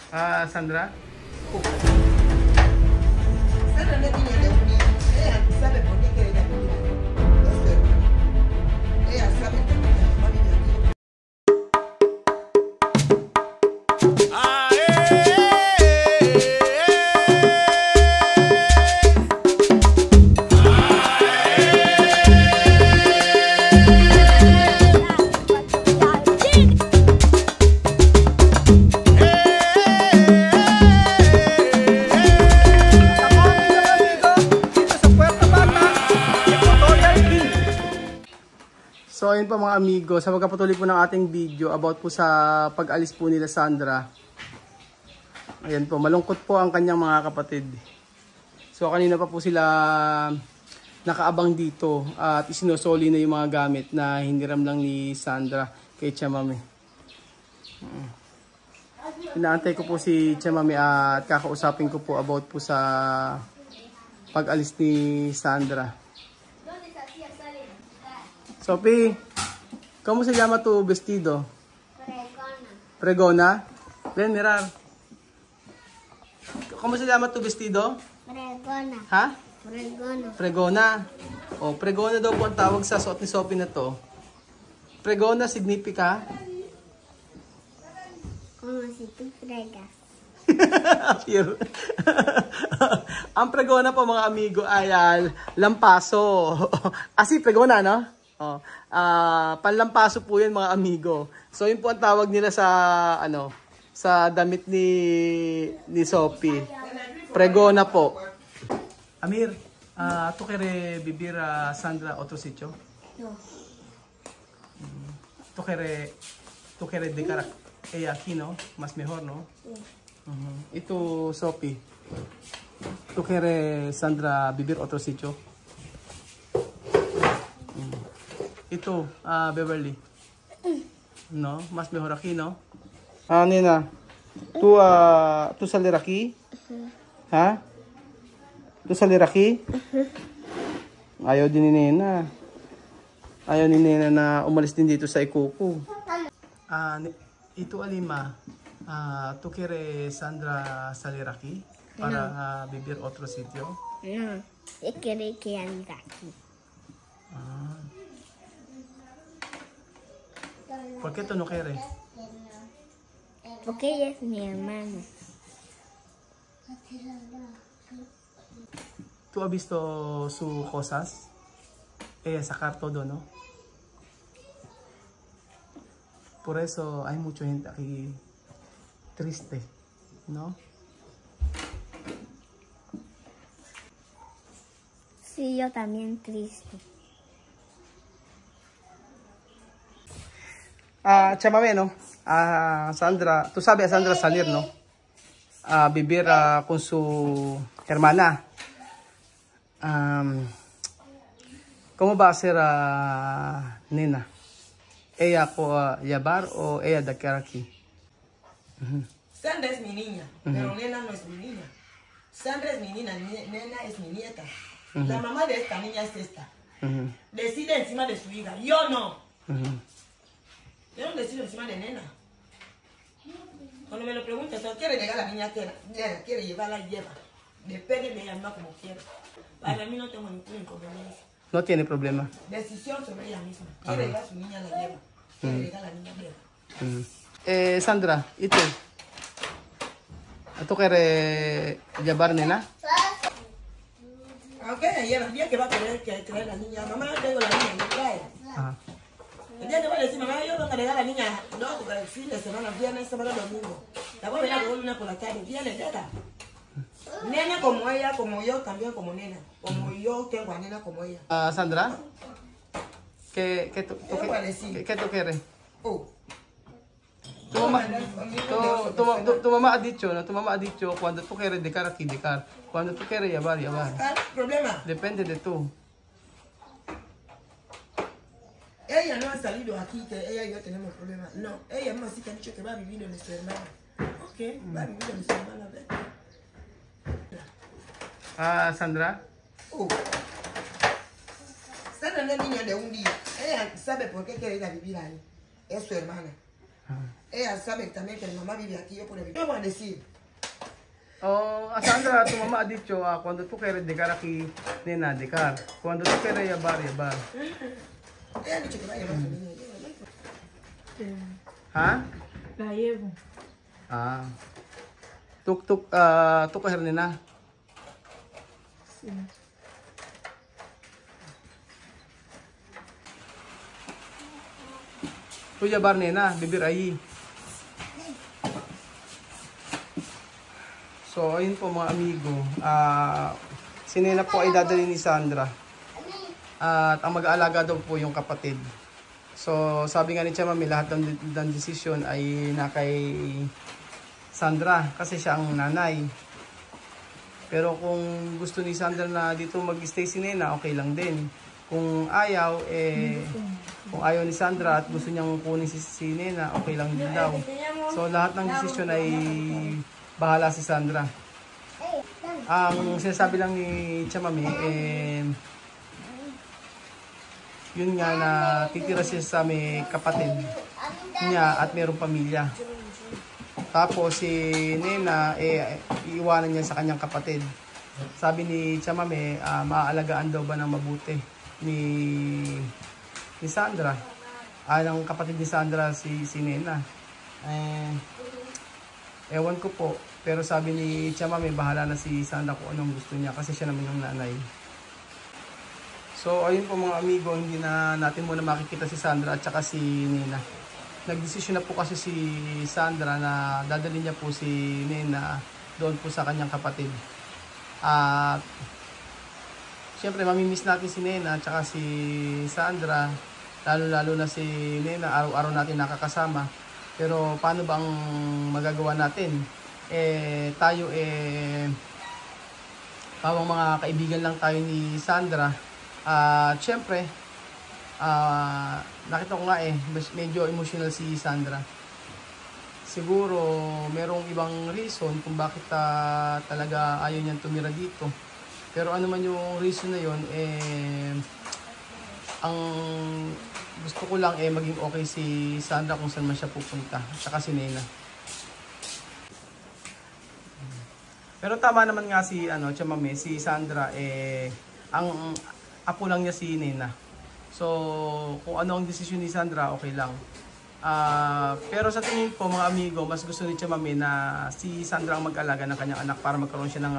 Sandra? Sandra no es niña de un día. Ella sabe por qué quiere ir a vivir ahí. Es su hermana. Ella sabe que no va a vivir aquí. So ayun po mga amigo, sa pagkapatuloy po ng ating video about po sa pag-alis po nila Sandra. Ayan po, malungkot po ang kanyang mga kapatid. So kanina pa po sila nakaabang dito at isinusoli na yung mga gamit na hiniram lang ni Sandra kay Chamame. Inaantay ko po si Chamame at kakausapin ko po about po sa pag-alis ni Sandra. Sophie, ¿cómo se llama tu vestido? Pregona. Pregona. Ven, mirar. ¿Cómo se llama tu vestido? Pregona. Ha? Pregona. Pregona. O, pregona daw po ang tawag sa suot ni Sophie na to. Pregona significa? Como si tú fregas. Ang pregona po mga amigo ay lampaso. Asi pregona, no? Oh, panlampaso po 'yan mga amigo. So yun po ang tawag nila sa sa damit ni Sophie. Pregona po. Amir, ¿tú quieres vivir a Sandra otro sitio? No. ¿Tú quieres dejar ella aquí, no? Más mejor, no? Sí. ¿Y tú, Sophie? ¿Tú quieres Sandra vivir otro sitio? Ito, Beverly. No, más mejor aquí, no? Nena, ¿tú salir aquí? ¿Ha? ¿Tú salir aquí? Ayaw din ni Nena. Ayaw ni Nena na umalis din dito sa Ikuku. Ito, Alima. ¿Tú quieres Sandra salir aquí? Para vivir otro sitio? No. Yo quiero quedarme aquí. ¿Por qué tú no quieres? Porque ella es mi hermana. ¿Tú has visto sus cosas? Ella sacar todo, ¿no? Por eso hay mucha gente aquí triste, ¿no? Sí, yo también triste. Chamame, ¿no? Sandra, tú sabes a Sandra salir, ¿no? A vivir con su hermana. ¿Cómo va a ser Nena? ¿Ella puede llevar o ella de quedar aquí? Sandra es mi niña, pero Nena no es mi niña. Sandra es mi niña, Nena es mi nieta. La mamá de esta niña es esta. Decide encima de su hija, yo no. Yo no decido encima de Nena. Cuando me lo preguntas, ¿quiere llegar a la niña? Quiere llevarla, lleva. Depende de ella misma como quiera. Para mí no tengo ningún inconveniente. No tiene problema. Decisión sobre ella misma. Quiere llegar a su niña, la lleva. Quiere llegar a la niña, lleva. Sandra, ¿y tú? ¿Tú quieres llevar Nena? Aunque ella lleva, el día que va a querer que trae la niña, mamá, tengo la niña, me trae. El día que va a decir, mamá, yo vengo a regalar a la niña, no, porque el fin de semana, viernes, sábado, domingo. La voy a ver a una por la tarde, viernes, nena. Nena como ella, como yo, también como Nena. Como yo tengo a Nena como ella. Sandra, ¿qué tú quieres? Tu mamá ha dicho, ¿no? Tu mamá ha dicho, cuando tú quieres dejar aquí, dejar. Cuando tú quieres llevar, llevar. ¿Problema? Depende de tú. Ella no ha salido aquí, que ella y yo tenemos problemas. No, ella más sí que ha dicho que va a vivir donde su hermana. Ok, va a vivir donde su hermana. Sandra. Sandra no es niña de un día. Ella sabe por qué quiere ir a vivir ahí. Es su hermana. Ella sabe también que mi mamá vive aquí, yo puedo vivir. ¿Qué van a decir? Oh, Sandra, tu mama ha dicho, cuando tú quieres dejar aquí, nena, dejar. Cuando tú quieres llevar, llevar. Ella ha dicho que va a llevar a su niño. ¿Ha? La llevo. Ah. Tuk kahir nena. Sí. Tu llevar nena, bibir ayi. So, ayun po mga amigo. Si Nena po ay dadali ni Sandra. At ang mag-aalaga daw po yung kapatid. So, sabi nga ni Chamami, lahat ng desisyon ay na kay Sandra kasi siya ang nanay. Pero kung gusto ni Sandra na dito mag-stay si Nena, okay lang din. Kung ayaw, kung ayaw ni Sandra at gusto niyang kunin si Nena, okay lang din daw. So, lahat ng desisyon ay bahala si Sandra. Ang sinasabi lang ni Chamami, yun nga na titira siya sa may kapatid niya at mayroong pamilya. Tapos si Nena, iiwanan niya sa kanyang kapatid. Sabi ni Chamami, maaalagaan daw ba ng mabuti ni Sandra. Ng kapatid ni Sandra si Nena. Ewan ko po. Pero sabi ni Chamami, bahala na si Sandra kung anong gusto niya kasi siya naman yung nanay. So ayun po mga amigo, hindi na natin muna makikita si Sandra at saka si Nena. Nagdesisyon na po kasi si Sandra na dadalhin niya po si Nena doon po sa kanyang kapatid. At siyempre mamimiss natin si Nena at saka si Sandra, lalo na si Nena, araw-araw natin nakakasama. Pero paano bang magagawa natin? Tayo pawang mga kaibigan lang tayo ni Sandra. Siyempre, nakita ko nga medyo emotional si Sandra. Siguro merong ibang reason kung bakit talaga ayaw niyang tumira dito. Pero ano man yung reason na yun, ang gusto ko lang maging okay si Sandra kung saan man siya pupunta. Saka si Nena. Pero tama naman nga si Chamami, si Sandra ang apo lang niya si Nena. So kung ano ang desisyon ni Sandra, okay lang. Pero sa tingin ko mga amigo, mas gusto ni Chamami na si Sandra ang mag-alaga ng kanyang anak para magkaroon siya ng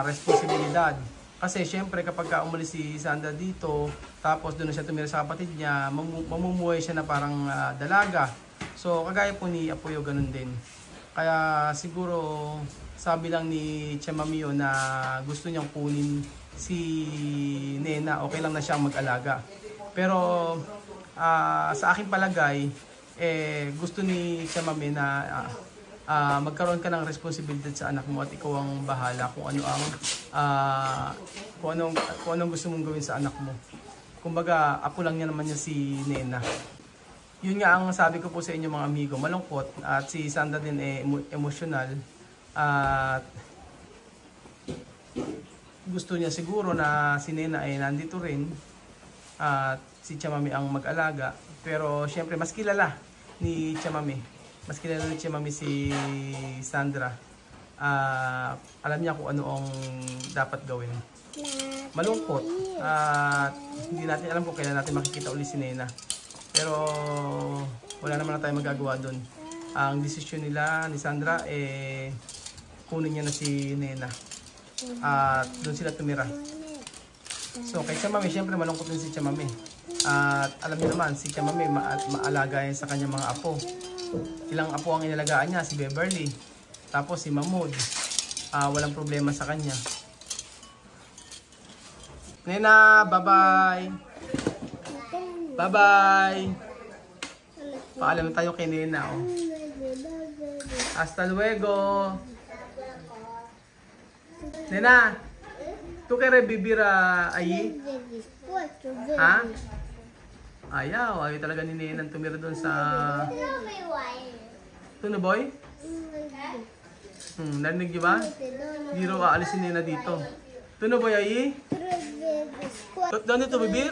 responsibilidad. Kasi syempre kapag umalis si Sandra dito, tapos doon na siya tumira sa kapatid niya, mamumuhay siya na parang dalaga. So kagaya po ni Apoyo, ganun din. Kaya siguro sabi lang ni Chamami na gusto niyang kunin si Nena, okay lang na siya mag-alaga. Pero sa aking palagay, gusto ni Chamami na magkaroon ka ng responsibilidad sa anak mo at ikaw ang bahala kung ano ang kung anong gusto mong gawin sa anak mo. Kumbaga, apo lang niya naman niya si Nena. Yun nga ang sabi ko po sa inyo mga amigo, malungkot at si Sandra din emotional. At gusto niya siguro na si Nena nandito rin at si Chamami ang mag-alaga. Pero syempre mas kilala ni Chamami. Mas kilala ni Chamami si Sandra. Alam niya kung ano ang dapat gawin. Malungkot. At hindi natin alam kung kailan natin makikita ulit si Nena. Pero wala naman na tayong magagawa doon. Ang desisyon nila ni Sandra kunin niya na si Nena at doon sila tumira. So kay Chamami, syempre malungkot din si Chamami. At alam niyo naman, si Chamami maalaga yan sa kanyang mga apo. Ilang apo ang inalagaan niya, si Beverly, tapos si Mahmoud. Walang problema sa kanya. Nena, bye-bye! Bye-bye! Paalam tayo kay Nena. Hasta luego! Nena, tu quieres vivir allí? Ha? Ayaw talaga ni Nena tumira doon sa... Tunoboy? Narinig niyo ba? Hindi raw aalis si Nena dito. Tunoboy allí? ¿Dónde tu vivir?